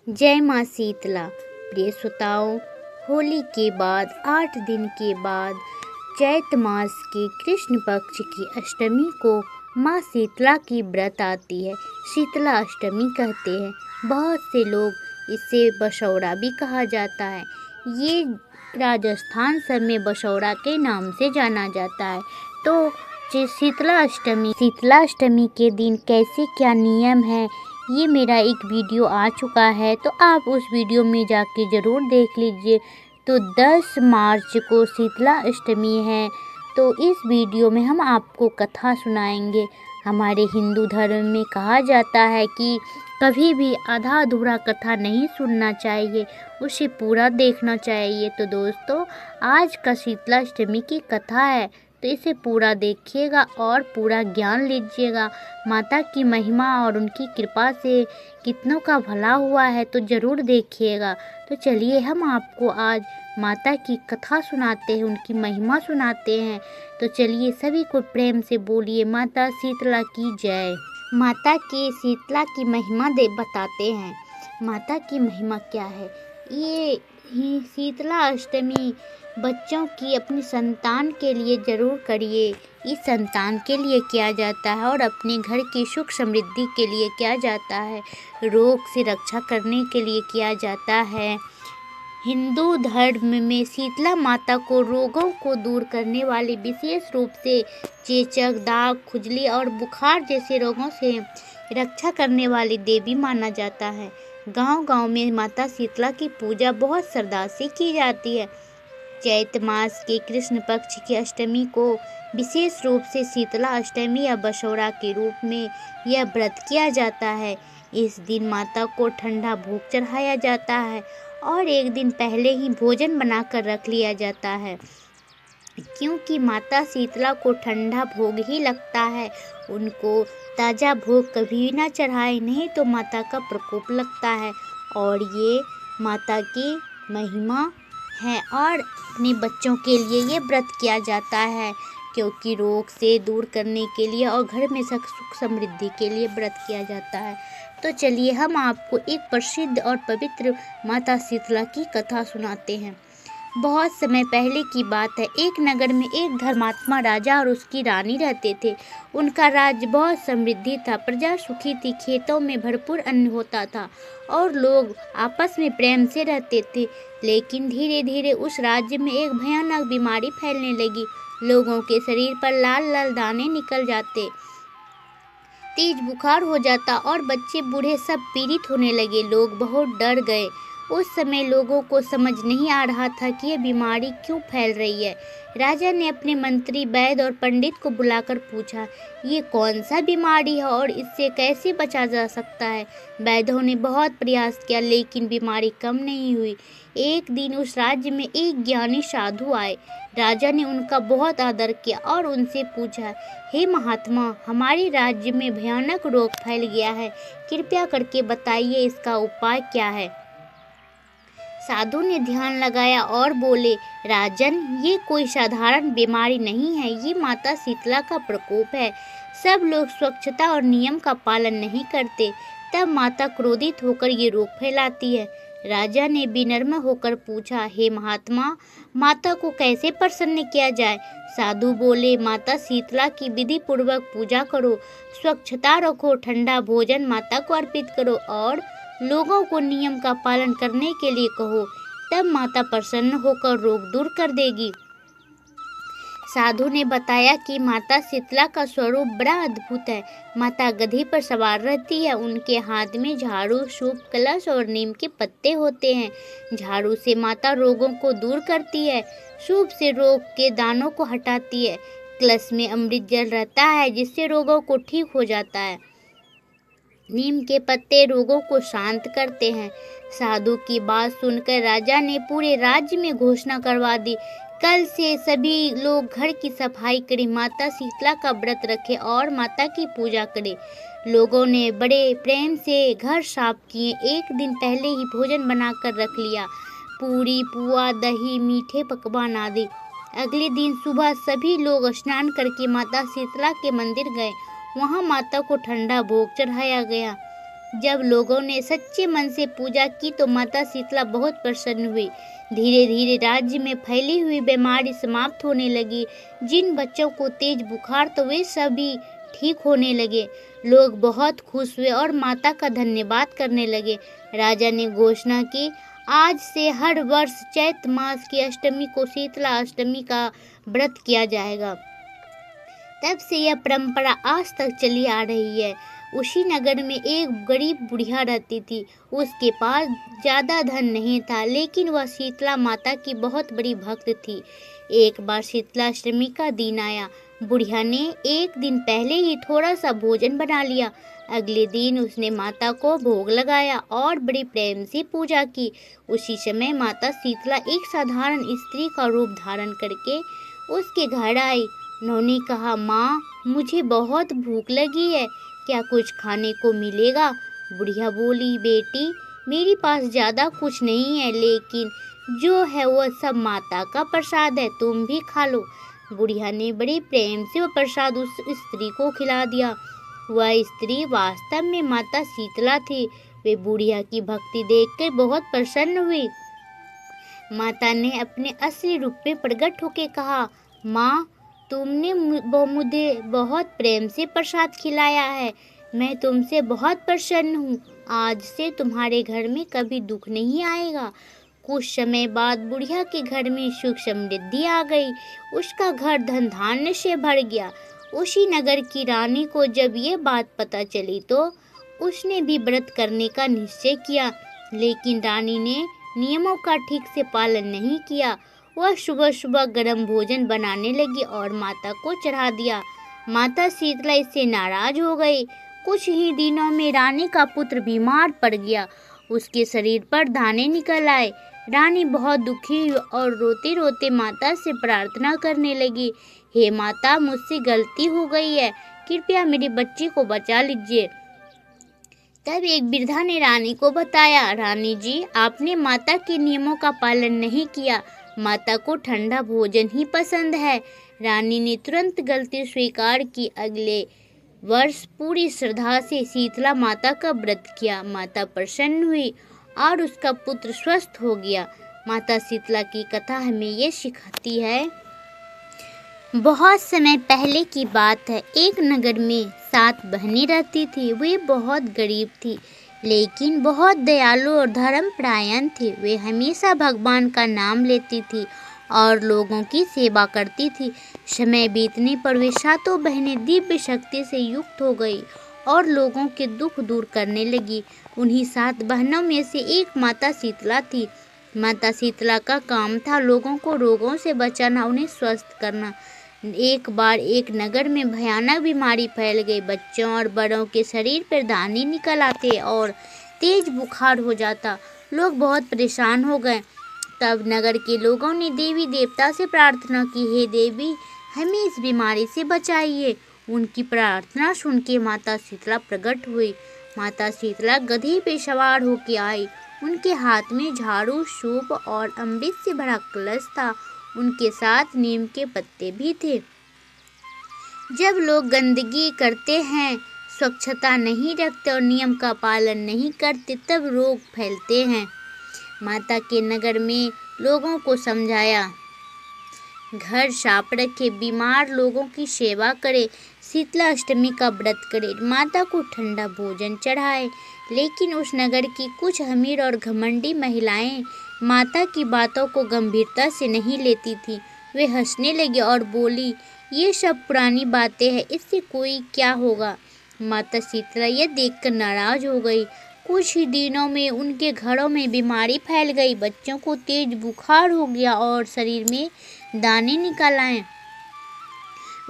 जय माँ शीतला। प्रिय श्रोताओं, होली के बाद 8 दिन के बाद चैत मास के कृष्ण पक्ष की अष्टमी को माँ शीतला की व्रत आती है। शीतला अष्टमी कहते हैं। बहुत से लोग इसे बसौड़ा भी कहा जाता है। ये राजस्थान सब में बसौड़ा के नाम से जाना जाता है। तो शीतला अष्टमी के दिन कैसे क्या नियम है, ये मेरा एक वीडियो आ चुका है, तो आप उस वीडियो में जाके ज़रूर देख लीजिए। तो 10 मार्च को शीतला अष्टमी है। तो इस वीडियो में हम आपको कथा सुनाएंगे। हमारे हिंदू धर्म में कहा जाता है कि कभी भी आधा अधूरा कथा नहीं सुनना चाहिए, उसे पूरा देखना चाहिए। तो दोस्तों, आज का शीतला अष्टमी की कथा है, तो इसे पूरा देखिएगा और पूरा ज्ञान लीजिएगा। माता की महिमा और उनकी कृपा से कितनों का भला हुआ है, तो ज़रूर देखिएगा। तो चलिए हम आपको आज माता की कथा सुनाते हैं, उनकी महिमा सुनाते हैं। तो चलिए सभी को प्रेम से बोलिए माता शीतला की जय। माता की शीतला की महिमा बताते हैं। माता की महिमा क्या है? ये शीतला अष्टमी बच्चों की अपनी संतान के लिए ज़रूर करिए। इस संतान के लिए किया जाता है और अपने घर की सुख समृद्धि के लिए किया जाता है। रोग से रक्षा करने के लिए किया जाता है। हिंदू धर्म में शीतला माता को रोगों को दूर करने वाली, विशेष रूप से चेचक, दाग, खुजली और बुखार जैसे रोगों से रक्षा करने वाली देवी माना जाता है। गांव-गांव में माता शीतला की पूजा बहुत श्रद्धा से की जाती है। चैत मास के कृष्ण पक्ष की अष्टमी को विशेष रूप से शीतला अष्टमी या बसौड़ा के रूप में यह व्रत किया जाता है। इस दिन माता को ठंडा भोग चढ़ाया जाता है और एक दिन पहले ही भोजन बनाकर रख लिया जाता है, क्योंकि माता शीतला को ठंडा भोग ही लगता है। उनको ताज़ा भोग कभी ना चढ़ाए, नहीं तो माता का प्रकोप लगता है। और ये माता की महिमा है और अपने बच्चों के लिए ये व्रत किया जाता है, क्योंकि रोग से दूर करने के लिए और घर में सुख समृद्धि के लिए व्रत किया जाता है। तो चलिए हम आपको एक प्रसिद्ध और पवित्र माता शीतला की कथा सुनाते हैं। बहुत समय पहले की बात है। एक नगर में एक धर्मात्मा राजा और उसकी रानी रहते थे। उनका राज्य बहुत समृद्धि था, प्रजा सुखी थी, खेतों में भरपूर अन्न होता था और लोग आपस में प्रेम से रहते थे। लेकिन धीरे धीरे उस राज्य में एक भयानक बीमारी फैलने लगी। लोगों के शरीर पर लाल लाल दाने निकल जाते, तेज बुखार हो जाता और बच्चे बूढ़े सब पीड़ित होने लगे। लोग बहुत डर गए। उस समय लोगों को समझ नहीं आ रहा था कि यह बीमारी क्यों फैल रही है। राजा ने अपने मंत्री, वैद्य और पंडित को बुलाकर पूछा, ये कौन सा बीमारी है और इससे कैसे बचा जा सकता है। वैद्यों ने बहुत प्रयास किया, लेकिन बीमारी कम नहीं हुई। एक दिन उस राज्य में एक ज्ञानी साधु आए। राजा ने उनका बहुत आदर किया और उनसे पूछा, हे महात्मा, हमारे राज्य में भयानक रोग फैल गया है, कृपया करके बताइए इसका उपाय क्या है। साधु ने ध्यान लगाया और बोले, राजन, ये कोई साधारण बीमारी नहीं है, ये माता शीतला का प्रकोप है। सब लोग स्वच्छता और नियम का पालन नहीं करते, तब माता क्रोधित होकर ये रोग फैलाती है। राजा ने विनम्र होकर पूछा, हे महात्मा, माता को कैसे प्रसन्न किया जाए। साधु बोले, माता शीतला की विधि पूर्वक पूजा करो, स्वच्छता रखो, ठंडा भोजन माता को अर्पित करो और लोगों को नियम का पालन करने के लिए कहो, तब माता प्रसन्न होकर रोग दूर कर देगी। साधु ने बताया कि माता शीतला का स्वरूप बड़ा अद्भुत है। माता गधे पर सवार रहती है, उनके हाथ में झाड़ू, सूप, कलश और नीम के पत्ते होते हैं। झाड़ू से माता रोगों को दूर करती है, सूप से रोग के दानों को हटाती है, कलश में अमृत जल रहता है जिससे रोगों को ठीक हो जाता है, नीम के पत्ते रोगों को शांत करते हैं। साधु की बात सुनकर राजा ने पूरे राज्य में घोषणा करवा दी, कल से सभी लोग घर की सफाई करें, माता शीतला का व्रत रखें और माता की पूजा करें। लोगों ने बड़े प्रेम से घर साफ किए। एक दिन पहले ही भोजन बनाकर रख लिया, पूरी, पुआ, दही, मीठे पकवान आदि। अगले दिन सुबह सभी लोग स्नान करके माता शीतला के मंदिर गए। वहाँ माता को ठंडा भोग चढ़ाया गया। जब लोगों ने सच्चे मन से पूजा की तो माता शीतला बहुत प्रसन्न हुई। धीरे धीरे राज्य में फैली हुई बीमारी समाप्त होने लगी। जिन बच्चों को तेज बुखार तो वे सभी ठीक होने लगे। लोग बहुत खुश हुए और माता का धन्यवाद करने लगे। राजा ने घोषणा की, आज से हर वर्ष चैत्र मास की अष्टमी को शीतला अष्टमी का व्रत किया जाएगा। तब से यह परंपरा आज तक चली आ रही है। उसी नगर में एक गरीब बुढ़िया रहती थी। उसके पास ज़्यादा धन नहीं था, लेकिन वह शीतला माता की बहुत बड़ी भक्त थी। एक बार शीतला अष्टमी का दिन आया। बुढ़िया ने एक दिन पहले ही थोड़ा सा भोजन बना लिया। अगले दिन उसने माता को भोग लगाया और बड़ी प्रेम से पूजा की। उसी समय माता शीतला एक साधारण स्त्री का रूप धारण करके उसके घर आई। उन्होंने कहा, माँ, मुझे बहुत भूख लगी है, क्या कुछ खाने को मिलेगा? बुढ़िया बोली, बेटी, मेरे पास ज़्यादा कुछ नहीं है, लेकिन जो है वह सब माता का प्रसाद है, तुम भी खा लो। बुढ़िया ने बड़े प्रेम से वह प्रसाद उस स्त्री को खिला दिया। वह स्त्री वास्तव में माता शीतला थी। वे बुढ़िया की भक्ति देखकर बहुत प्रसन्न हुई। माता ने अपने असली रूप में प्रकट होकर कहा, माँ, तुमने मुझे बहुत प्रेम से प्रसाद खिलाया है। मैं तुमसे बहुत प्रसन्न हूँ। आज से तुम्हारे घर में कभी दुख नहीं आएगा। कुछ समय बाद बुढ़िया के घर में सुख समृद्धि आ गई। उसका घर धन धान्य से भर गया। उसी नगर की रानी को जब ये बात पता चली तो उसने भी व्रत करने का निश्चय किया, लेकिन रानी ने नियमों का ठीक से पालन नहीं किया। वह सुबह सुबह गर्म भोजन बनाने लगी और माता को चढ़ा दिया। माता शीतला इससे नाराज हो गई। कुछ ही दिनों में रानी का पुत्र बीमार पड़ गया। उसके शरीर पर दाने निकल आए। रानी बहुत दुखी हुई और रोते रोते माता से प्रार्थना करने लगी, हे माता, मुझसे गलती हो गई है, कृपया मेरे बच्चे को बचा लीजिए। तब एक वृद्धा ने रानी को बताया, रानी जी, आपने माता के नियमों का पालन नहीं किया। माता को ठंडा भोजन ही पसंद है। रानी ने तुरंत गलती स्वीकार की। अगले वर्ष पूरी श्रद्धा से शीतला माता का व्रत किया। माता प्रसन्न हुई और उसका पुत्र स्वस्थ हो गया। माता शीतला की कथा हमें ये सिखाती है। बहुत समय पहले की बात है। एक नगर में 7 बहनें रहती थी। वे बहुत गरीब थी, लेकिन बहुत दयालु और धर्मपरायण थी। वे हमेशा भगवान का नाम लेती थी और लोगों की सेवा करती थी। समय बीतने पर वे 7 बहनें दिव्य शक्ति से युक्त हो गई और लोगों के दुख दूर करने लगी। उन्हीं 7 बहनों में से एक माता शीतला थी। माता शीतला का काम था लोगों को रोगों से बचाना, उन्हें स्वस्थ करना। एक बार एक नगर में भयानक बीमारी फैल गई। बच्चों और बड़ों के शरीर पर दाने निकल आते और तेज बुखार हो जाता। लोग बहुत परेशान हो गए। तब नगर के लोगों ने देवी देवता से प्रार्थना की, हे देवी, हमें इस बीमारी से बचाइए। उनकी प्रार्थना सुन के माता शीतला प्रकट हुई। माता शीतला गधे पे सवार होकर आई। उनके हाथ में झाड़ू, सूप और अमृत से भरा कलश था। उनके साथ नीम के पत्ते भी थे। जब लोग गंदगी करते हैं, स्वच्छता नहीं रखते और नियम का पालन नहीं करते, तब रोग फैलते हैं। माता के नगर में लोगों को समझाया, घर साफ रखे, बीमार लोगों की सेवा करे, शीतला अष्टमी का व्रत करे, माता को ठंडा भोजन चढ़ाए। लेकिन उस नगर की कुछ अमीर और घमंडी महिलाएं माता की बातों को गंभीरता से नहीं लेती थी। वे हंसने लगी और बोली, ये सब पुरानी बातें हैं, इससे कोई क्या होगा। माता शीतला यह देखकर नाराज हो गई। कुछ ही दिनों में उनके घरों में बीमारी फैल गई। बच्चों को तेज बुखार हो गया और शरीर में दाने निकल आए।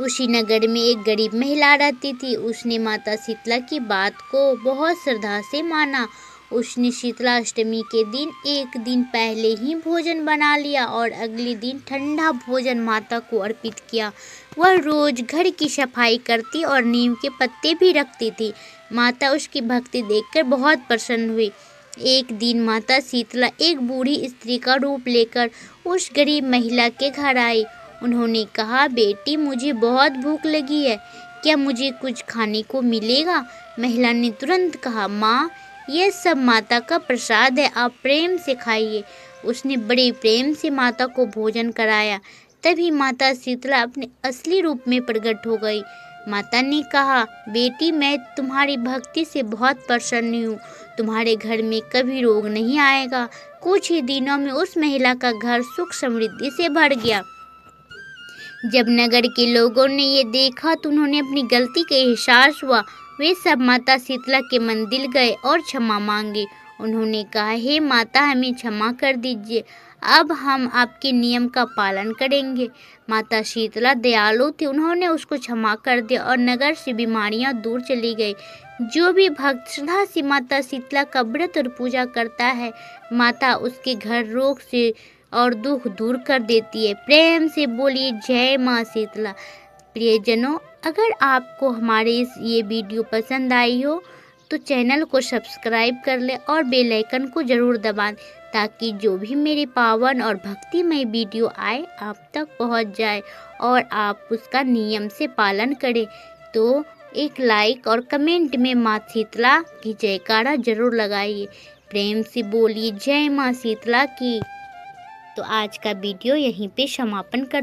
उसी नगर में एक गरीब महिला रहती थी। उसने माता शीतला की बात को बहुत श्रद्धा से माना। उसने शीतला अष्टमी के दिन एक दिन पहले ही भोजन बना लिया और अगले दिन ठंडा भोजन माता को अर्पित किया। वह रोज घर की सफाई करती और नीम के पत्ते भी रखती थी। माता उसकी भक्ति देखकर बहुत प्रसन्न हुई। एक दिन माता शीतला एक बूढ़ी स्त्री का रूप लेकर उस गरीब महिला के घर आई। उन्होंने कहा, बेटी, मुझे बहुत भूख लगी है, क्या मुझे कुछ खाने को मिलेगा? महिला ने तुरंत कहा, माँ, यह सब माता का प्रसाद है, आप प्रेम से खाइए। उसने बड़े प्रेम से माता को भोजन कराया। तभी माता शीतला अपने असली रूप में प्रकट हो गई। माता ने कहा, बेटी, मैं तुम्हारी भक्ति से बहुत प्रसन्न हूँ। तुम्हारे घर में कभी रोग नहीं आएगा। कुछ ही दिनों में उस महिला का घर सुख समृद्धि से भर गया। जब नगर के लोगों ने ये देखा तो उन्होंने अपनी गलती का एहसास हुआ। वे सब माता शीतला के मंदिर गए और क्षमा मांगे। उन्होंने कहा, हे माता, हमें क्षमा कर दीजिए, अब हम आपके नियम का पालन करेंगे। माता शीतला दयालु थी, उन्होंने उसको क्षमा कर दिया और नगर से बीमारियां दूर चली गई। जो भी भक्त श्रद्धा से माता शीतला का व्रत और पूजा करता है, माता उसके घर रोग से और दुख दूर कर देती है। प्रेम से बोलिए जय माँ शीतला। प्रियजनों, अगर आपको हमारे ये वीडियो पसंद आई हो तो चैनल को सब्सक्राइब कर ले और बेल आइकन को ज़रूर दबाएं, ताकि जो भी मेरे पावन और भक्तिमय वीडियो आए आप तक पहुंच जाए और आप उसका नियम से पालन करें। तो एक लाइक और कमेंट में माँ शीतला की जयकारा जरूर लगाइए। प्रेम से बोलिए जय माँ शीतला की। तो आज का वीडियो यहीं पे समापन कर